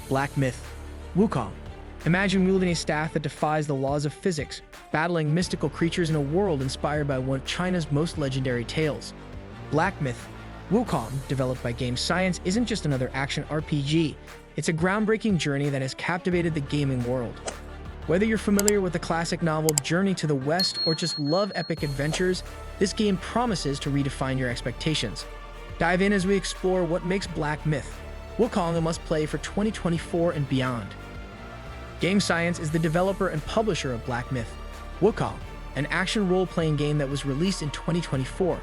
Black myth. Wukong. Imagine wielding a staff that defies the laws of physics, battling mystical creatures in a world inspired by one of China's most legendary tales. Black myth. Wukong, developed by Game Science, isn't just another action RPG. It's a groundbreaking journey that has captivated the gaming world. Whether you're familiar with the classic novel Journey to the West or just love epic adventures, this game promises to redefine your expectations. Dive in as we explore what makes Black myth Wukong a must-play for 2024 and beyond. Game Science is the developer and publisher of Black myth Wukong, an action role-playing game that was released in 2024.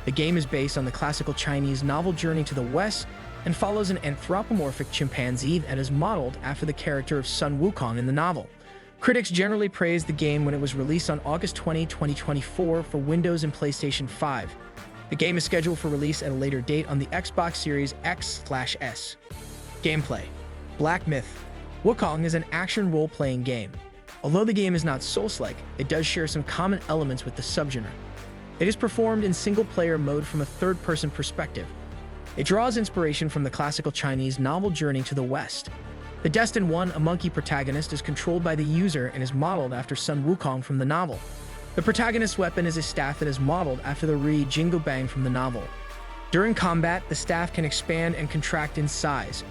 The game is based on the classical Chinese novel Journey to the West and follows an anthropomorphic chimpanzee that is modeled after the character of Sun Wukong in the novel. Critics generally praised the game when it was released on August 20, 2024 for Windows and PlayStation 5. The game is scheduled for release at a later date on the Xbox Series X/S. Gameplay. Black myth Wukong is an action role-playing game. Although the game is not Souls-like, it does share some common elements with the subgenre. It is performed in single-player mode from a third-person perspective. It draws inspiration from the classical Chinese novel Journey to the West. The Destined One, a monkey protagonist, is controlled by the user and is modeled after Sun Wukong from the novel. The protagonist's weapon is a staff that is modeled after the Jingo Bang from the novel. During combat, the staff can expand and contract in size.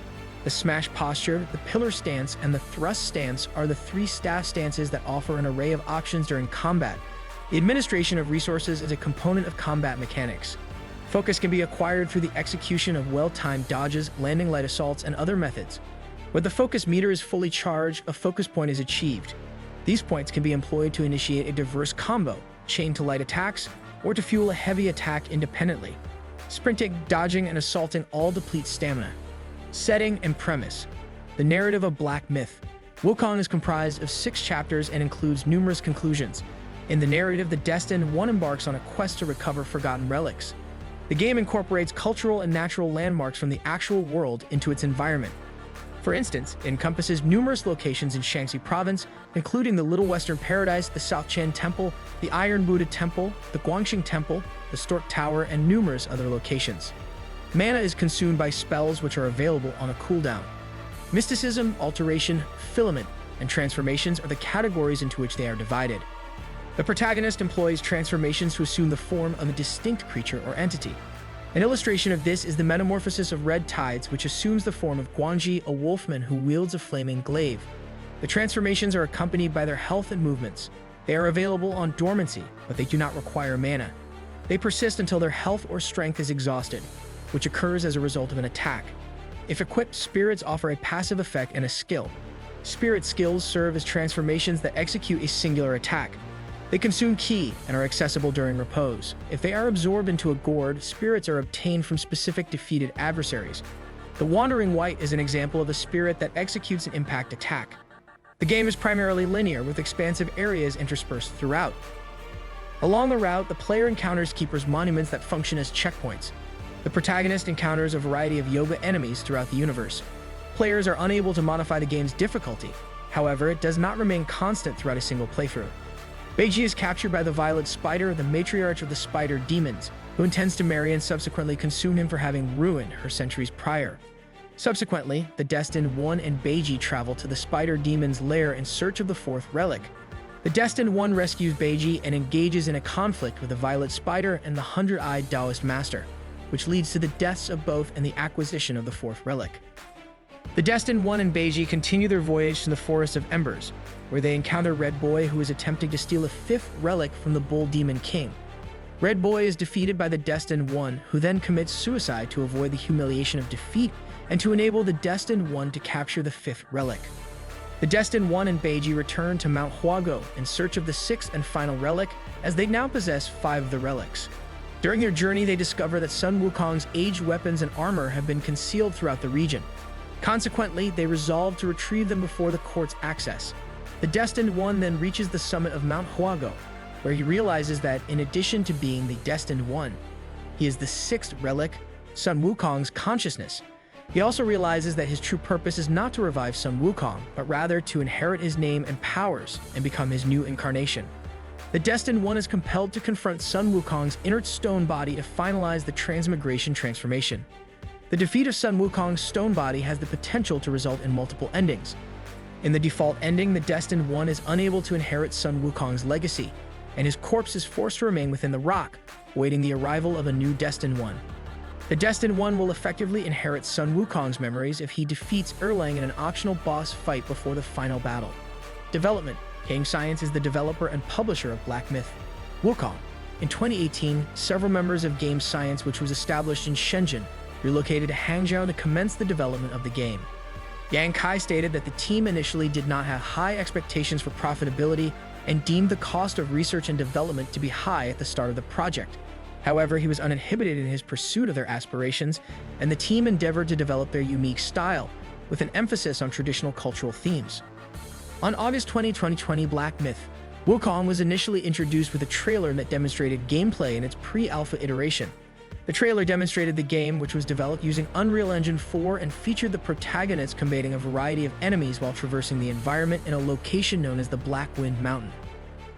The smash posture, the pillar stance, and the thrust stance are the three staff stances that offer an array of options during combat. The administration of resources is a component of combat mechanics. Focus can be acquired through the execution of well-timed dodges, landing light assaults, and other methods. When the focus meter is fully charged, a focus point is achieved. These points can be employed to initiate a diverse combo, chain to light attacks, or to fuel a heavy attack independently. Sprinting, dodging, and assaulting all deplete stamina. Setting and premise. The narrative of Black myth Wukong is comprised of 6 chapters and includes numerous conclusions. In the narrative, the Destined One embarks on a quest to recover forgotten relics. The game incorporates cultural and natural landmarks from the actual world into its environment. For instance, it encompasses numerous locations in Shaanxi Province, including the Little Western Paradise, the South Chen Temple, the Iron Buddha Temple, the Guangxing Temple, the Stork Tower, and numerous other locations. Mana is consumed by spells which are available on a cooldown. Mysticism, alteration, filament, and transformations are the categories into which they are divided. The protagonist employs transformations to assume the form of a distinct creature or entity. An illustration of this is the metamorphosis of Red Tides, which assumes the form of Guangji, a wolfman who wields a flaming glaive. The transformations are accompanied by their health and movements. They are available on dormancy, but they do not require mana. They persist until their health or strength is exhausted, which occurs as a result of an attack. If equipped, spirits offer a passive effect and a skill. Spirit skills serve as transformations that execute a singular attack. They consume ki and are accessible during repose. If they are absorbed into a gourd, spirits are obtained from specific defeated adversaries. The Wandering Wight is an example of a spirit that executes an impact attack. The game is primarily linear, with expansive areas interspersed throughout. Along the route, the player encounters keepers' monuments that function as checkpoints. The protagonist encounters a variety of Yoba enemies throughout the universe. Players are unable to modify the game's difficulty. However, it does not remain constant throughout a single playthrough. Beiji is captured by the Violet Spider, the matriarch of the Spider Demons, who intends to marry and subsequently consume him for having ruined her centuries prior. Subsequently, the Destined One and Beiji travel to the Spider Demon's lair in search of the 4th relic. The Destined One rescues Beiji and engages in a conflict with the Violet Spider and the 100-eyed Taoist Master, which leads to the deaths of both and the acquisition of the 4th relic. The Destined One and Beiji continue their voyage to the Forest of Embers, where they encounter Red Boy, who is attempting to steal a 5th relic from the Bull Demon King. Red Boy is defeated by the Destined One, who then commits suicide to avoid the humiliation of defeat and to enable the Destined One to capture the 5th relic. The Destined One and Beiji return to Mount Huago in search of the 6th and final relic, as they now possess 5 of the relics. During their journey, they discover that Sun Wukong's aged weapons and armor have been concealed throughout the region. Consequently, they resolve to retrieve them before the court's access. The Destined One then reaches the summit of Mount Huago, where he realizes that, in addition to being the Destined One, he is the 6th relic, Sun Wukong's consciousness. He also realizes that his true purpose is not to revive Sun Wukong, but rather to inherit his name and powers and become his new incarnation. The Destined One is compelled to confront Sun Wukong's inert stone body to finalize the transmigration transformation. The defeat of Sun Wukong's stone body has the potential to result in multiple endings. In the default ending, the Destined One is unable to inherit Sun Wukong's legacy, and his corpse is forced to remain within the rock, awaiting the arrival of a new Destined One. The Destined One will effectively inherit Sun Wukong's memories if he defeats Erlang in an optional boss fight before the final battle. Development: Game Science is the developer and publisher of Black Myth: Wukong. In 2018, several members of Game Science, which was established in Shenzhen, relocated to Hangzhou to commence the development of the game. Yang Kai stated that the team initially did not have high expectations for profitability and deemed the cost of research and development to be high at the start of the project. However, he was uninhibited in his pursuit of their aspirations, and the team endeavored to develop their unique style, with an emphasis on traditional cultural themes. On August 20, 2020, Black Myth: Wukong was initially introduced with a trailer that demonstrated gameplay in its pre-alpha iteration. The trailer demonstrated the game, which was developed using Unreal Engine 4 and featured the protagonist combating a variety of enemies while traversing the environment in a location known as the Black Wind Mountain.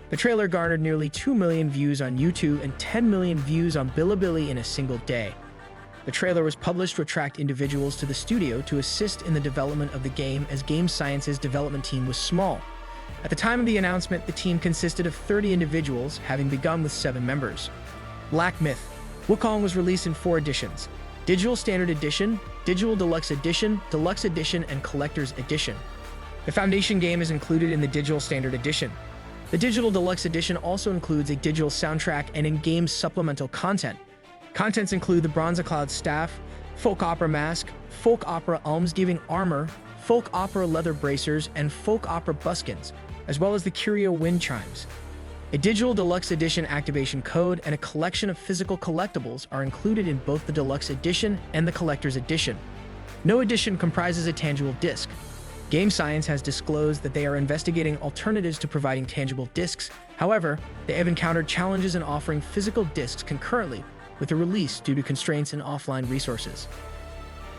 The trailer garnered nearly 2 million views on YouTube and 10 million views on Bilibili in a single day. The trailer was published to attract individuals to the studio to assist in the development of the game, as Game Science's development team was small. At the time of the announcement, the team consisted of 30 individuals, having begun with 7 members. Black Myth: Wukong was released in 4 editions: Digital Standard Edition, Digital Deluxe Edition, Deluxe Edition, and Collector's Edition. The foundation game is included in the Digital Standard Edition. The Digital Deluxe Edition also includes a digital soundtrack and in-game supplemental content. Contents include the Bronze Cloud Staff, Folk Opera Mask, Folk Opera Almsgiving Armor, Folk Opera Leather Bracers, and Folk Opera Buskins, as well as the Curio Wind Chimes. A Digital Deluxe Edition activation code and a collection of physical collectibles are included in both the Deluxe Edition and the Collector's Edition. No edition comprises a tangible disc. Game Science has disclosed that they are investigating alternatives to providing tangible discs. However, they have encountered challenges in offering physical discs concurrently with the release due to constraints in offline resources.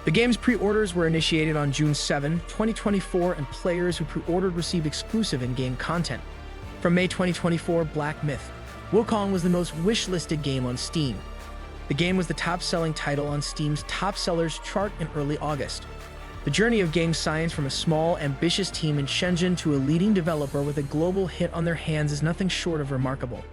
The game's pre-orders were initiated on June 7, 2024, and players who pre-ordered received exclusive in-game content. From May 2024, Black Myth: Wukong was the most wish-listed game on Steam. The game was the top-selling title on Steam's top sellers chart in early August. The journey of Game Science from a small, ambitious team in Shenzhen to a leading developer with a global hit on their hands is nothing short of remarkable.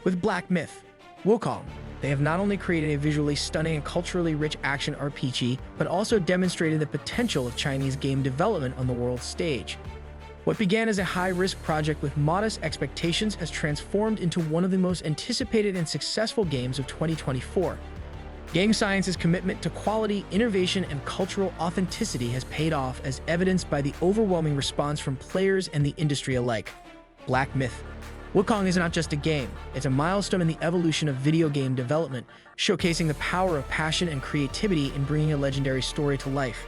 With Black Myth: Wukong, they have not only created a visually stunning and culturally rich action RPG, but also demonstrated the potential of Chinese game development on the world stage. What began as a high-risk project with modest expectations has transformed into one of the most anticipated and successful games of 2024. Game Science's commitment to quality, innovation, and cultural authenticity has paid off, as evidenced by the overwhelming response from players and the industry alike. Black Myth: Wukong is not just a game, it's a milestone in the evolution of video game development, showcasing the power of passion and creativity in bringing a legendary story to life.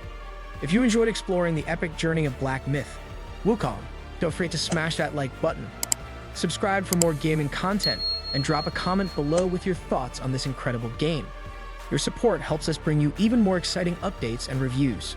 If you enjoyed exploring the epic journey of Black Myth: Wukong, don't forget to smash that like button, subscribe for more gaming content, and drop a comment below with your thoughts on this incredible game. Your support helps us bring you even more exciting updates and reviews.